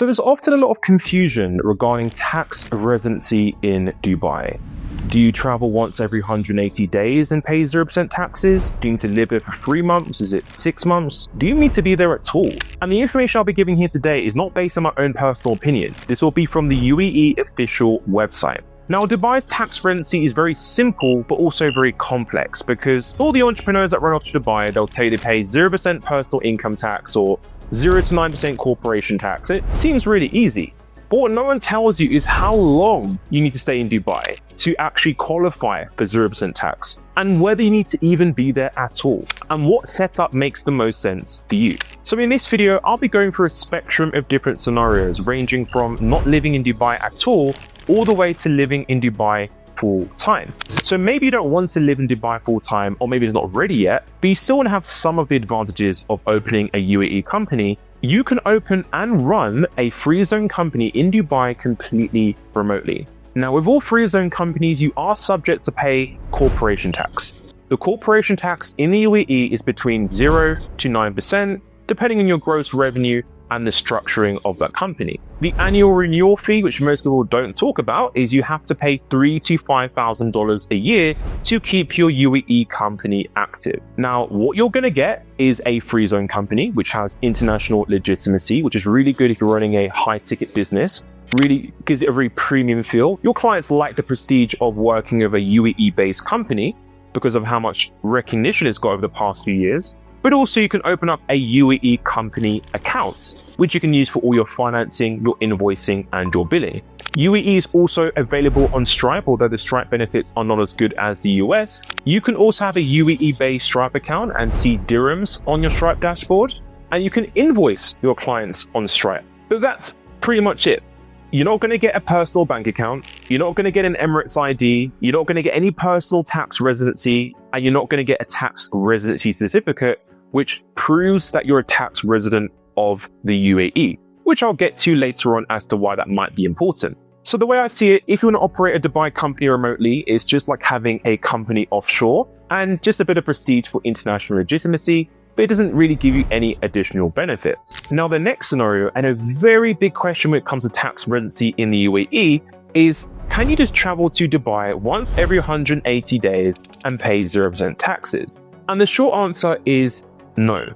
So there's often a lot of confusion regarding tax residency in Dubai. Do you travel once every 180 days and pay 0% taxes? Do you need to live there for 3 months? Is it 6 months? Do you need to be there at all? And the information I'll be giving here today is not based on my own personal opinion. This will be from the UAE official website. Now, Dubai's tax residency is very simple, but also very complex because all the entrepreneurs that run off to Dubai, they'll tell you to pay 0% personal income tax or 0 to 9% corporation tax. It seems really easy. But what no one tells you is how long you need to stay in Dubai to actually qualify for 0% tax, and whether you need to even be there at all, and what setup makes the most sense for you. So in this video, I'll be going through a spectrum of different scenarios, ranging from not living in Dubai at all the way to living in Dubai full time. So maybe you don't want to live in Dubai full time, or maybe it's not ready yet, but you still want to have some of the advantages of opening a UAE company. You can open and run a free zone company in Dubai completely remotely. Now, with all free zone companies, you are subject to pay corporation tax. The corporation tax in the UAE is between 0 to 9%, depending on your gross revenue and the structuring of that company. The annual renewal fee, which most people don't talk about, is you have to pay $3,000 to $5,000 a year to keep your UAE company active. Now, what you're going to get is a free zone company, which has international legitimacy, which is really good if you're running a high ticket business. Really gives it a very premium feel. Your clients like the prestige of working with a UAE based company because of how much recognition it's got over the past few years. But also you can open up a UAE company account, which you can use for all your financing, your invoicing, and your billing. UAE is also available on Stripe, although the Stripe benefits are not as good as the US. You can also have a UAE-based Stripe account and see dirhams on your Stripe dashboard, and you can invoice your clients on Stripe. But that's pretty much it. You're not going to get a personal bank account, you're not going to get an Emirates ID, you're not going to get any personal tax residency, and you're not going to get a tax residency certificate, which proves that you're a tax resident of the UAE, which I'll get to later on as to why that might be important. So the way I see it, if you want to operate a Dubai company remotely, it's just like having a company offshore and just a bit of prestige for international legitimacy, but it doesn't really give you any additional benefits. Now, the next scenario, and a very big question when it comes to tax residency in the UAE, is can you just travel to Dubai once every 180 days and pay 0% taxes? And the short answer is no.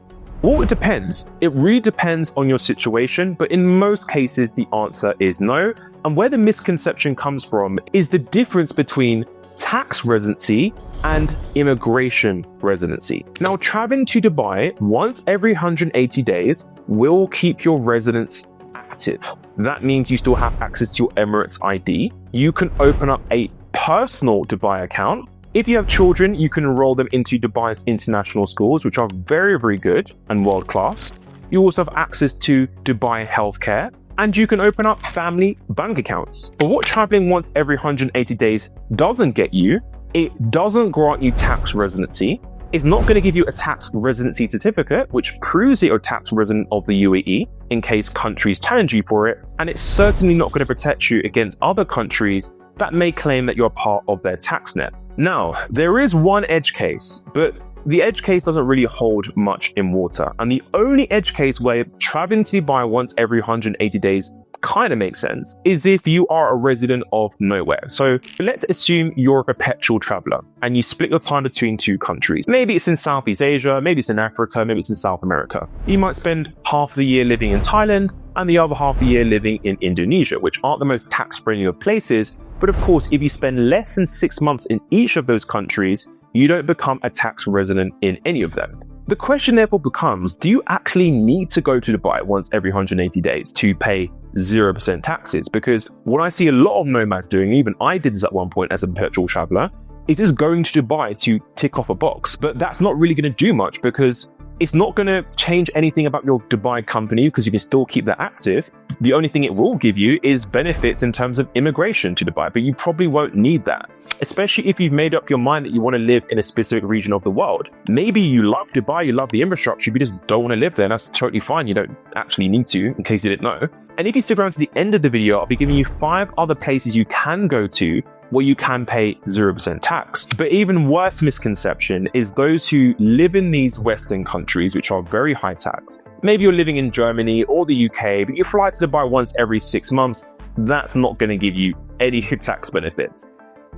Well, it depends. It really depends on your situation, but in most cases, the answer is no. And where the misconception comes from is the difference between tax residency and immigration residency. Now, traveling to Dubai once every 180 days will keep your residence active. That means you still have access to your Emirates ID. You can open up a personal Dubai account. If you have children, you can enroll them into Dubai's international schools, which are very, very good and world-class. You also have access to Dubai healthcare, and you can open up family bank accounts. But what traveling once every 180 days doesn't get you, it doesn't grant you tax residency. It's not going to give you a tax residency certificate, which proves that you're a tax resident of the UAE in case countries challenge you for it. And it's certainly not going to protect you against other countries that may claim that you're part of their tax net. Now, there is one edge case, but the edge case doesn't really hold much in water. And the only edge case where traveling to Dubai once every 180 days kind of makes sense is if you are a resident of nowhere. So let's assume you're a perpetual traveler and you split your time between two countries. Maybe it's in Southeast Asia, maybe it's in Africa, maybe it's in South America. You might spend half the year living in Thailand and the other half the year living in Indonesia, which aren't the most tax-friendly of places. But of course, if you spend less than 6 months in each of those countries, you don't become a tax resident in any of them. The question therefore becomes, do you actually need to go to Dubai once every 180 days to pay 0% taxes? Because what I see a lot of nomads doing, even I did this at one point as a perpetual traveler, is just going to Dubai to tick off a box. But that's not really going to do much because it's not going to change anything about your Dubai company because you can still keep that active. The only thing it will give you is benefits in terms of immigration to Dubai, but you probably won't need that, especially if you've made up your mind that you want to live in a specific region of the world. Maybe you love Dubai, you love the infrastructure, but you just don't want to live there. And that's totally fine. You don't actually need to, in case you didn't know. And if you stick around to the end of the video, I'll be giving you 5 other places you can go to where you can pay 0% tax. But even worse misconception is those who live in these Western countries, which are very high tax. Maybe you're living in Germany or the UK, but you fly to Dubai once every 6 months. That's not going to give you any tax benefits,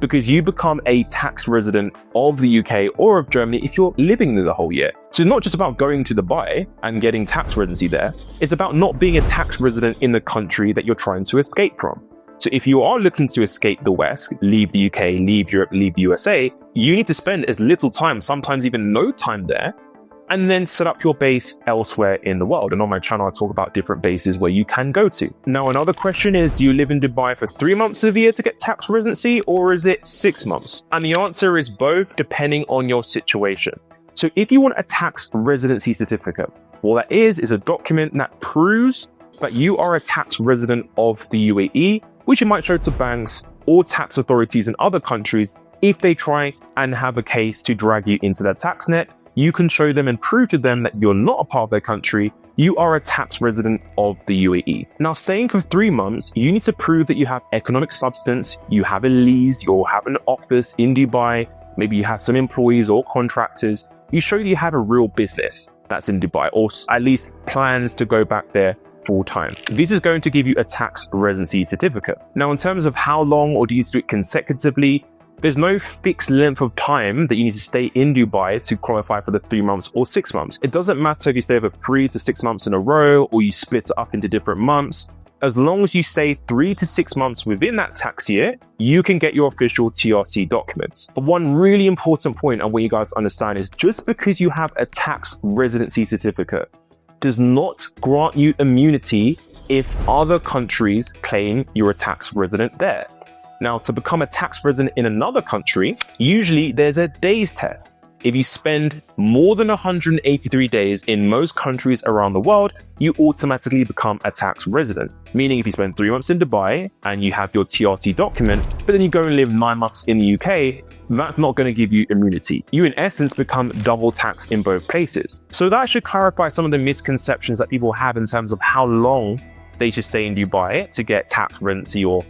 because you become a tax resident of the UK or of Germany if you're living there the whole year. So it's not just about going to Dubai and getting tax residency there, it's about not being a tax resident in the country that you're trying to escape from. So if you are looking to escape the West, leave the UK, leave Europe, leave the USA, you need to spend as little time, sometimes even no time there, and then set up your base elsewhere in the world. And on my channel, I talk about different bases where you can go to. Now, another question is, do you live in Dubai for 3 months of the year to get tax residency, or is it 6 months? And the answer is both, depending on your situation. So if you want a tax residency certificate, what that is a document that proves that you are a tax resident of the UAE, which you might show to banks or tax authorities in other countries if they try and have a case to drag you into their tax net. You can show them and prove to them that you're not a part of their country, you are a tax resident of the UAE. Now, staying for 3 months, you need to prove that you have economic substance, you have a lease, you have an office in Dubai, maybe you have some employees or contractors. You show that you have a real business that's in Dubai, or at least plans to go back there full time. This is going to give you a tax residency certificate. Now, in terms of how long, or do you do it consecutively, there's no fixed length of time that you need to stay in Dubai to qualify for the 3 months or 6 months. It doesn't matter if you stay for 3 to 6 months in a row, or you split it up into different months. As long as you stay 3 to 6 months within that tax year, you can get your official TRC documents. But one really important point I want you guys to understand is, just because you have a tax residency certificate does not grant you immunity if other countries claim you're a tax resident there. Now, to become a tax resident in another country, usually there's a days test. If you spend more than 183 days in most countries around the world, you automatically become a tax resident. Meaning if you spend 3 months in Dubai and you have your TRC document, but then you go and live 9 months in the UK, that's not going to give you immunity. You in essence become double taxed in both places. So that should clarify some of the misconceptions that people have in terms of how long they should stay in Dubai to get tax residency, or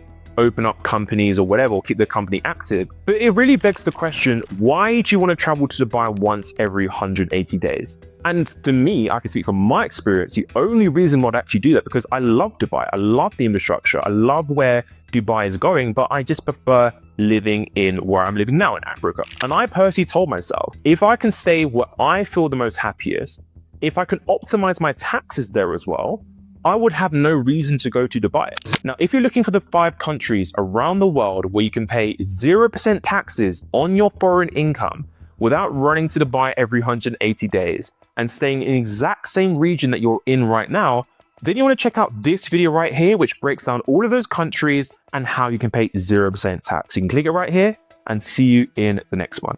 open up companies or whatever, or keep the company active. But it really begs the question, why do you want to travel to Dubai once every 180 days? And for me, I can speak from my experience, the only reason why I'd actually do that, because I love Dubai, I love the infrastructure, I love where Dubai is going, but I just prefer living in where I'm living now in Africa. And I personally told myself, if I can stay where I feel the most happiest, if I can optimize my taxes there as well, I would have no reason to go to Dubai. Now, if you're looking for the 5 countries around the world where you can pay 0% taxes on your foreign income without running to Dubai every 180 days and staying in the exact same region that you're in right now, then you want to check out this video right here, which breaks down all of those countries and how you can pay 0% tax. You can click it right here, and see you in the next one.